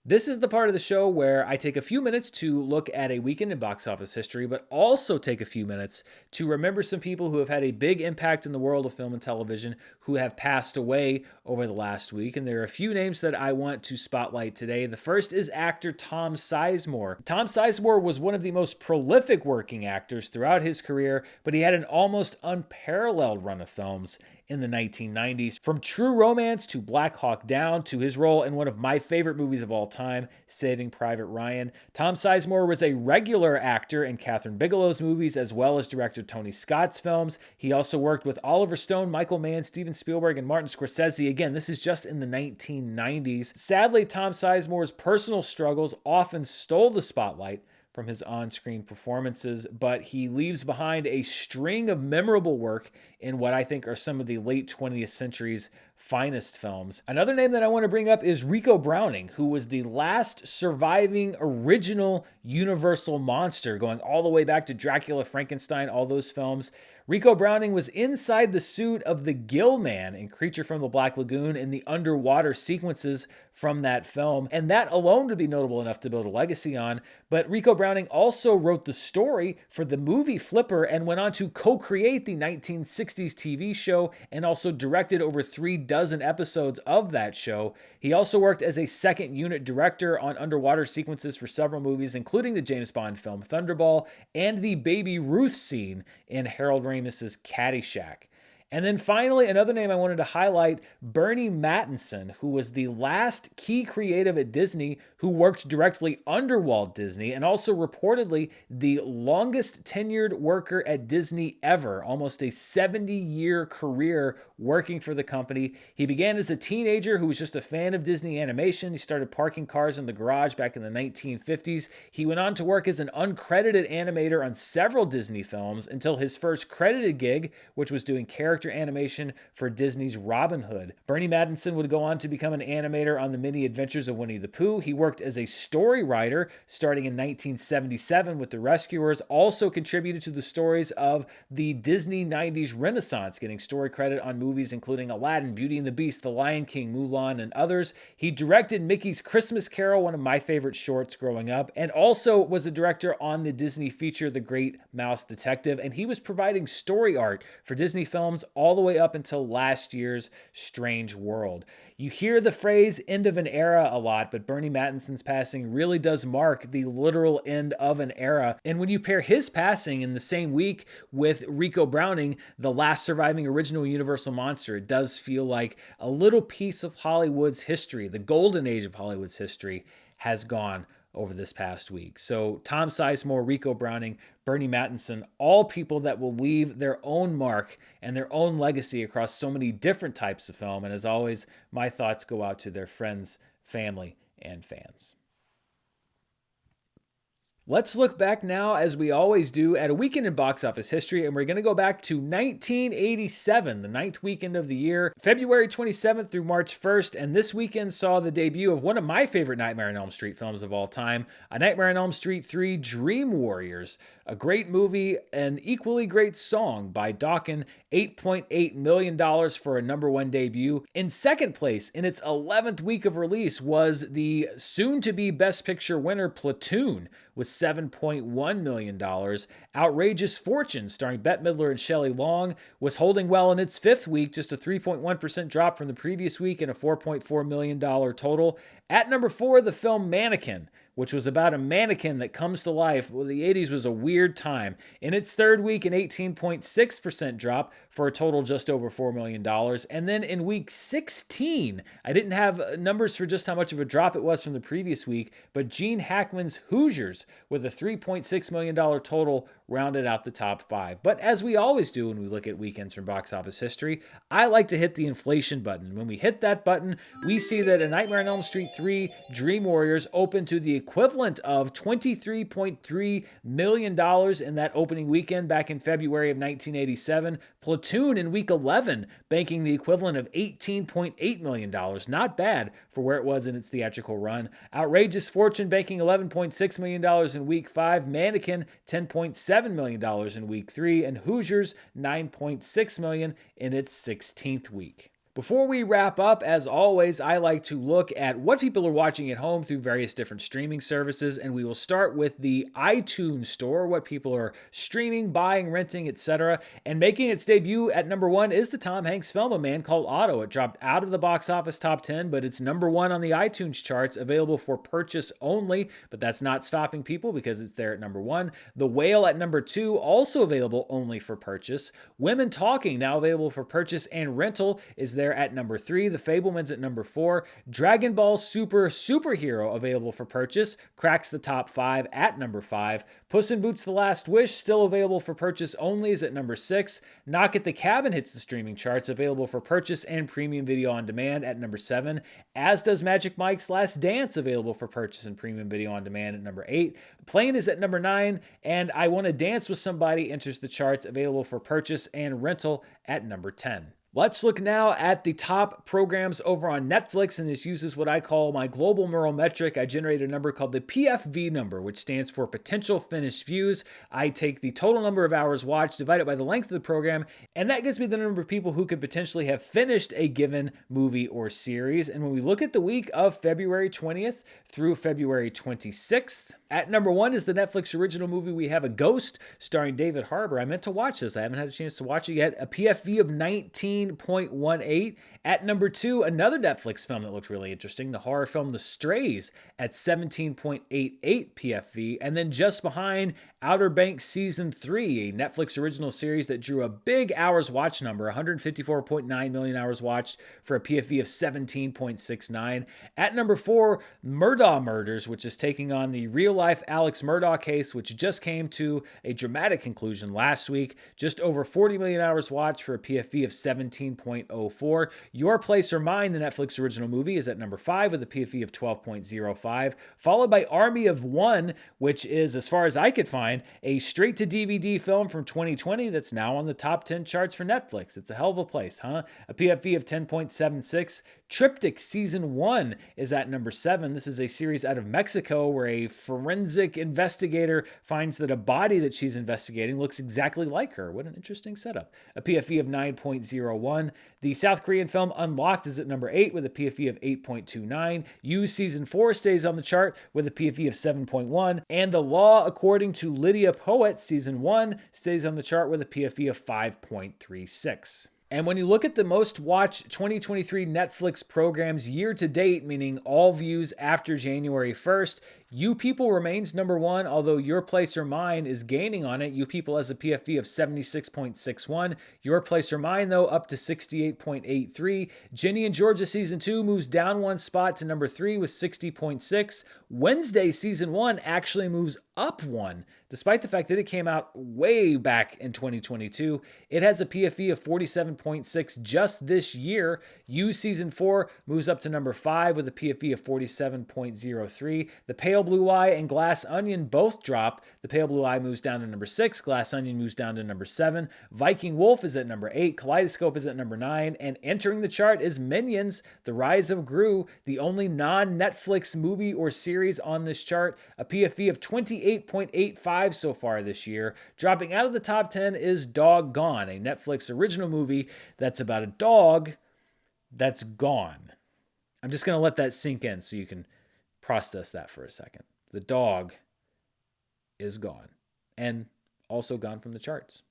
This is the part of the show where I take a few minutes to look at a weekend in box office history, but also take a few minutes to remember some people who have had a big impact in the world of film and television who have passed away over the last week. And there are a few names that I want to spotlight today. The first is actor Tom Sizemore. Tom Sizemore was one of the most prolific working actors throughout his career, but he had an almost unparalleled run of films in the 1990s. From True Romance to Black Hawk Down to his role in one of my favorite movies of all time, Saving Private Ryan, Tom Sizemore was a regular actor in Catherine Bigelow's movies as well as director Tony Scott's films. He also worked with Oliver Stone, Michael Mann, Steven Spielberg, and Martin Scorsese. Again, this is just in the 1990s. Sadly, Tom Sizemore's personal struggles often stole the spotlight from his on-screen performances, but he leaves behind a string of memorable work in what I think are some of the late 20th century's finest films. Another name that I want to bring up is Rico Browning, who was the last surviving original Universal monster, going all the way back to Dracula, Frankenstein, all those films. Rico Browning was inside the suit of the Gill Man in Creature from the Black Lagoon in the underwater sequences from that film, and that alone would be notable enough to build a legacy on. But Rico Browning also wrote the story for the movie Flipper and went on to co-create the 1960s TV show and also directed over 36 episodes of that show. He also worked as a second unit director on underwater sequences for several movies, including the James Bond film Thunderball and the Baby Ruth scene in Harold Ramis's Caddyshack. And then finally, another name I wanted to highlight, Bernie Mattinson, who was the last key creative at Disney who worked directly under Walt Disney and also reportedly the longest tenured worker at Disney ever, almost a 70-year career working for the company. He began as a teenager who was just a fan of Disney animation. He started parking cars in the garage back in the 1950s. He went on to work as an uncredited animator on several Disney films until his first credited gig, which was doing character character animation for Disney's Robin Hood. Bernie Madison would go on to become an animator on the many adventures of Winnie the Pooh. He worked as a story writer starting in 1977 with The Rescuers, also contributed to the stories of the Disney 90s Renaissance, getting story credit on movies including Aladdin, Beauty and the Beast, The Lion King, Mulan, and others. He directed Mickey's Christmas Carol, one of my favorite shorts growing up, and also was a director on the Disney feature The Great Mouse Detective, and he was providing story art for Disney films all the way up until last year's Strange World. You hear the phrase end of an era a lot, but Bernie Madison's passing really does mark the literal end of an era. And when you pair his passing in the same week with Rico Browning, the last surviving original Universal monster, it does feel like a little piece of Hollywood's history, the golden age of Hollywood's history, has gone over this past week. So Tom Sizemore, Rico Browning, Bernie Madison, all people that will leave their own mark and their own legacy across so many different types of film. And as always, my thoughts go out to their friends, family, and fans. Let's look back now, as we always do, at a weekend in box office history, and we're going to go back to 1987, the 9th weekend of the year, February 27th through March 1st, and this weekend saw the debut of one of my favorite Nightmare on Elm Street films of all time, A Nightmare on Elm Street 3 Dream Warriors, a great movie, an equally great song by Dokken, $8.8 million for a #1 debut. In second place, in its 11th week of release, was the soon-to-be Best Picture winner Platoon, with $7.1 million. Outrageous Fortune, starring Bette Midler and Shelley Long, was holding well in its 5th week, just a 3.1% drop from the previous week and a $4.4 million total. At number 4, the film Mannequin, which was about a mannequin that comes to life. Well, the 80s was a weird time. In its 3rd week, an 18.6% drop for a total just over $4 million. And then in week 16, I didn't have numbers for just how much of a drop it was from the previous week, but Gene Hackman's Hoosiers, with a $3.6 million total, rounded out the top 5. But as we always do when we look at weekends from box office history, I like to hit the inflation button. When we hit that button, we see that A Nightmare on Elm Street 3 Dream Warriors opened to the equivalent of $23.3 million in that opening weekend back in February of 1987. Platoon in week 11 banking the equivalent of $18.8 million. Not bad for where it was in its theatrical run. Outrageous Fortune banking $11.6 million in week 5. Mannequin $10.7 million in week 3. And Hoosiers $9.6 million in its 16th week. Before we wrap up, as always, I like to look at what people are watching at home through various different streaming services, and we will start with the iTunes store, what people are streaming, buying, renting, etc. And making its debut at number 1 is the Tom Hanks film, A Man Called Otto. It dropped out of the box office top 10, but it's number 1 on the iTunes charts, available for purchase only, but that's not stopping people because it's there at number 1. The Whale at number 2, also available only for purchase. Women Talking, now available for purchase and rental, is there at number 3. The Fabelmans at number 4. Dragon Ball Super Superhero, available for purchase, cracks the top 5 at number 5. Puss in Boots: The Last Wish, still available for purchase only, is at number 6. Knock at the Cabin hits the streaming charts, available for purchase and premium video on demand at number 7. As does Magic Mike's Last Dance, available for purchase and premium video on demand at number 8. Plane is at number 9, and I Want to Dance with Somebody enters the charts, available for purchase and rental at number 10. Let's look now at the top programs over on Netflix, and this uses what I call my global Murrell metric. I generate a number called the PFV number, which stands for potential finished views. I take the total number of hours watched, divide it by the length of the program, and that gives me the number of people who could potentially have finished a given movie or series. And when we look at the week of February 20th through February 26th, at number 1 is the Netflix original movie We Have a Ghost, starring David Harbour. I meant to watch this. I haven't had a chance to watch it yet. A PFV of 19.18. At number 2, another Netflix film that looks really interesting, the horror film The Strays, at 17.88 PFV. And then just behind, Outer Banks Season 3, a Netflix original series that drew a big hours watch number, 154.9 million hours watched for a PFV of 17.69. At number 4, Murdaugh Murders, which is taking on the real-life Alex Murdaugh case, which just came to a dramatic conclusion last week. Just over 40 million hours watched for a PFV of 17.04. Your Place or Mine, the Netflix original movie, is at number 5 with a PFV of 12.05, followed by Army of One, which is, as far as I could find, 9, a straight-to-DVD film from 2020 that's now on the top 10 charts for Netflix. It's a hell of a place, huh? A PFV of 10.76. Triptych Season 1 is at number 7. This is a series out of Mexico where a forensic investigator finds that a body that she's investigating looks exactly like her. What an interesting setup. A PFV of 9.01. The South Korean film Unlocked is at number 8 with a PFV of 8.29. You Season 4 stays on the chart with a PFV of 7.1. And The Law According to Lydia Poet Season 1 stays on the chart with a PFV of 5.36. And when you look at the most watched 2023 Netflix programs year to date, meaning all views after January 1st, You People remains number 1, although Your Place or Mine is gaining on it. You People has a PFV of 76.61. Your Place or Mine, though, up to 68.83. Ginny and Georgia Season 2 moves down 1 spot to number 3 with 60.6. Wednesday Season 1 actually moves up 1, despite the fact that it came out way back in 2022. It has a PFV of 47.6 just this year. You Season 4 moves up to number 5 with a PFV of 47.03. The Pale Blue Eye and Glass Onion both drop. The Pale Blue Eye moves down to number 6. Glass Onion moves down to number 7. Viking Wolf is at number 8. Kaleidoscope is at number 9. And entering the chart is Minions, The Rise of Gru, the only non-Netflix movie or series on this chart. A PFV of 28.85 so far this year. Dropping out of the top 10 is Doggone, a Netflix original movie that's about a dog that's gone. I'm just going to let that sink in so you can process that for a second. The dog is gone and also gone from the charts.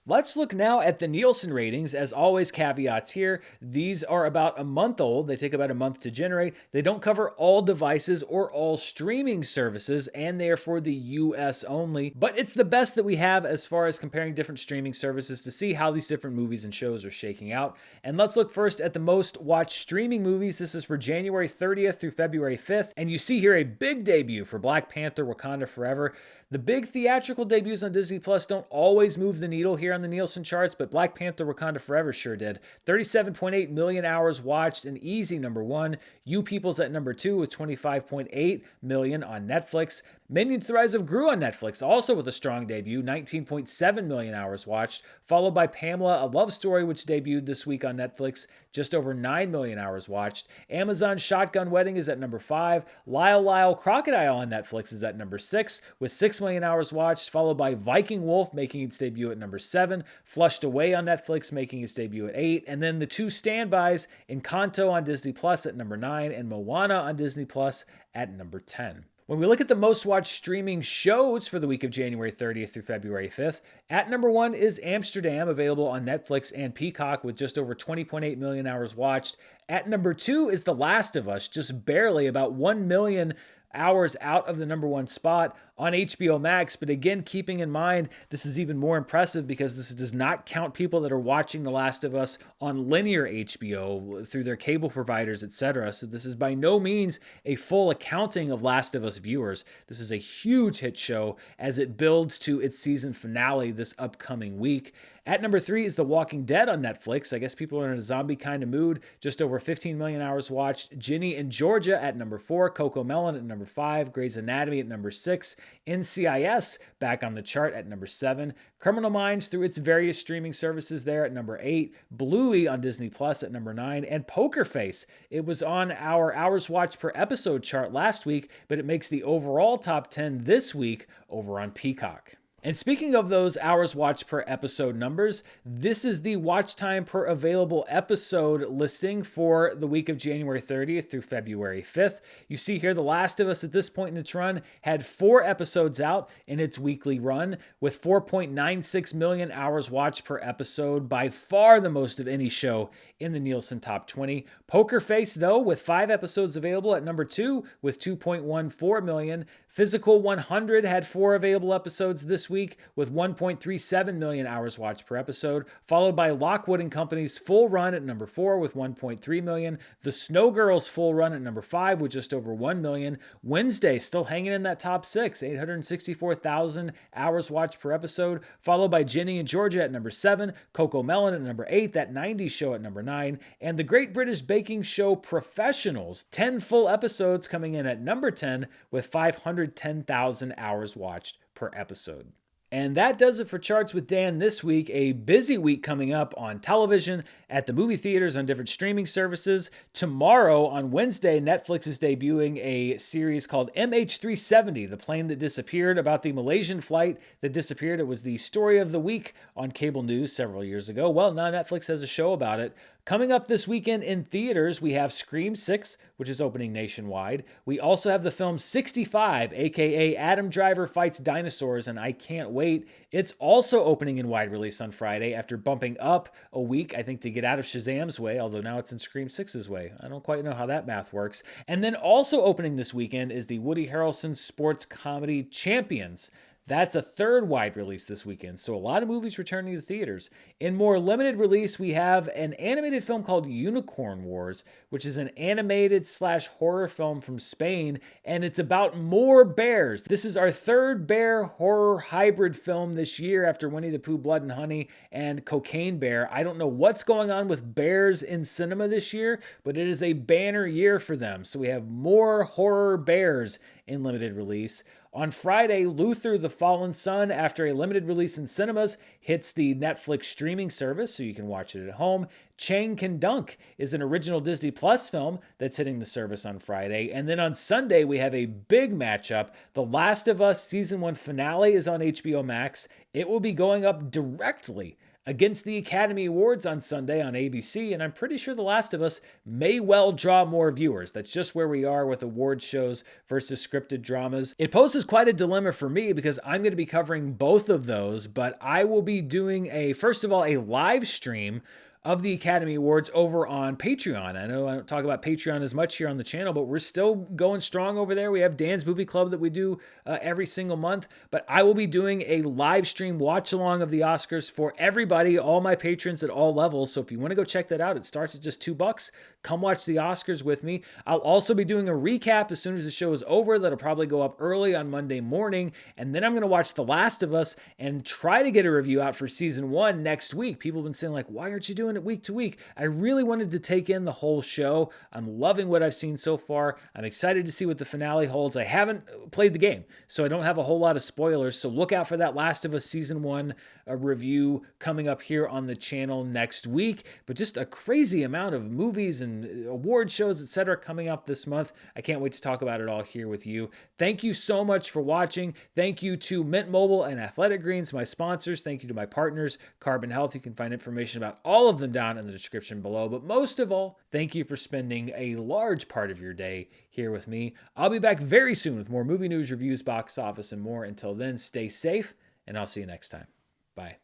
Let's look now at the Nielsen ratings. As always, caveats here. These are about a month old. They take about a month to generate. They don't cover all devices or all streaming services, and they are for the US only. But it's the best that we have as far as comparing different streaming services to see how these different movies and shows are shaking out. And let's look first at the most watched streaming movies. This is for January 30th through February 5th. And you see here a big debut for Black Panther: Wakanda Forever. The big theatrical debuts on Disney Plus don't always move the needle here on the Nielsen charts, but Black Panther: Wakanda Forever sure did. 37.8 million hours watched, an easy number 1. You People's at number 2 with 25.8 million on Netflix. Minions: The Rise of Gru on Netflix, also with a strong debut, 19.7 million hours watched, followed by Pamela: A Love Story, which debuted this week on Netflix, just over 9 million hours watched. Amazon's Shotgun Wedding is at number 5. Lyle Lyle Crocodile on Netflix is at number 6 with 6 million hours watched, followed by Viking Wolf making its debut at number 7, Flushed Away on Netflix making its debut at 8, and then the two standbys, Encanto on Disney Plus at number 9 and Moana on Disney Plus at number 10. When we look at the most watched streaming shows for the week of January 30th through February 5th, at number 1 is Amsterdam, available on Netflix and Peacock with just over 20.8 million hours watched. At number 2 is The Last of Us, just barely, about 1 million hours out of the number 1 spot on HBO Max. But again, keeping in mind, this is even more impressive because this does not count people that are watching The Last of Us on linear HBO through their cable providers, etc. So this is by no means a full accounting of Last of Us viewers. This is a huge hit show as it builds to its season finale this upcoming week. At number 3 is The Walking Dead on Netflix. I guess people are in a zombie kind of mood. Just over 15 million hours watched. Ginny and Georgia at number 4. Coco Melon at number 5. Grey's Anatomy at number 6. NCIS back on the chart at number 7. Criminal Minds through its various streaming services there at number 8. Bluey on Disney Plus at number 9. And Poker Face. It was on our hours watched per episode chart last week, but it makes the overall top 10 this week over on Peacock. And speaking of those hours watched per episode numbers, this is the watch time per available episode listing for the week of January 30th through February 5th. You see here, The Last of Us at this point in its run had 4 episodes out in its weekly run with 4.96 million hours watched per episode, by far the most of any show in the Nielsen Top 20. Poker Face, though, with 5 episodes available at number 2 with 2.14 million. Physical 100 had 4 available episodes this week with 1.37 million hours watched per episode, followed by Lockwood and Company's Full Run at number 4 with 1.3 million. The Snow Girls Full Run at number 5 with just over 1 million. Wednesday still hanging in that top 6, 864,000 hours watched per episode, followed by Ginny and Georgia at number 7, Coco Melon at number 8, That 90s Show at number 9, and the Great British Baking Show Professionals, 10 full episodes coming in at number 10 with 500 110,000 hours watched per episode. And that does it for Charts with Dan this week. A busy week coming up on television, at the movie theaters, on different streaming services. Tomorrow, on Wednesday, Netflix is debuting a series called MH370, the plane that disappeared, about the Malaysian flight that disappeared. It was the story of the week on cable news several years ago. Well, now Netflix has a show about it. Coming up this weekend in theaters, we have Scream 6, which is opening nationwide. We also have the film 65, aka Adam Driver Fights Dinosaurs, and I can't wait. It's also opening in wide release on Friday after bumping up a week, I think, to get out of Shazam's way, although now it's in Scream 6's way. I don't quite know how that math works. And then also opening this weekend is the Woody Harrelson sports comedy Champions. That's a third wide release this weekend, so a lot of movies returning to theaters. In more limited release, we have an animated film called Unicorn Wars, which is an animated/horror film from Spain, and it's about more bears. This is our third bear horror hybrid film this year after Winnie the Pooh, Blood and Honey, and Cocaine Bear. I don't know what's going on with bears in cinema this year, but it is a banner year for them. So we have more horror bears in limited release. On Friday, Luther the Fallen Son, after a limited release in cinemas, hits the Netflix streaming service, so you can watch it at home. Chang Can Dunk is an original Disney Plus film that's hitting the service on Friday. And then on Sunday, we have a big matchup. The Last of Us Season 1 finale is on HBO Max. It will be going up directly against the Academy Awards on Sunday on ABC, and I'm pretty sure The Last of Us may well draw more viewers. That's just where we are with award shows versus scripted dramas. It poses quite a dilemma for me because I'm going to be covering both of those, but I will be doing first of all, a live stream of the Academy Awards over on Patreon. I know I don't talk about Patreon as much here on the channel, but we're still going strong over there. We have Dan's Movie Club that we do every single month, but I will be doing a live stream watch along of the Oscars for everybody, all my patrons at all levels. So if you want to go check that out, it starts at just $2. Come watch the Oscars with me. I'll also be doing a recap as soon as the show is over. That'll probably go up early on Monday morning. And then I'm going to watch The Last of Us and try to get a review out for season 1 next week. People have been saying, like, why aren't you doing it week to week? I really wanted to take in the whole show. I'm loving what I've seen so far. I'm excited to see what the finale holds. I haven't played the game, so I don't have a whole lot of spoilers. So look out for that Last of Us season 1 review coming up here on the channel next week. But just a crazy amount of movies and award shows, etc., coming up this month. I can't wait to talk about it all here with you. Thank you so much for watching. Thank you to Mint Mobile and Athletic Greens, my sponsors. Thank you to my partners, Carbon Health. You can find information about all of them down in the description below. But most of all, thank you for spending a large part of your day here with me. I'll be back very soon with more movie news, reviews, box office, and more. Until then, stay safe, and I'll see you next time. Bye.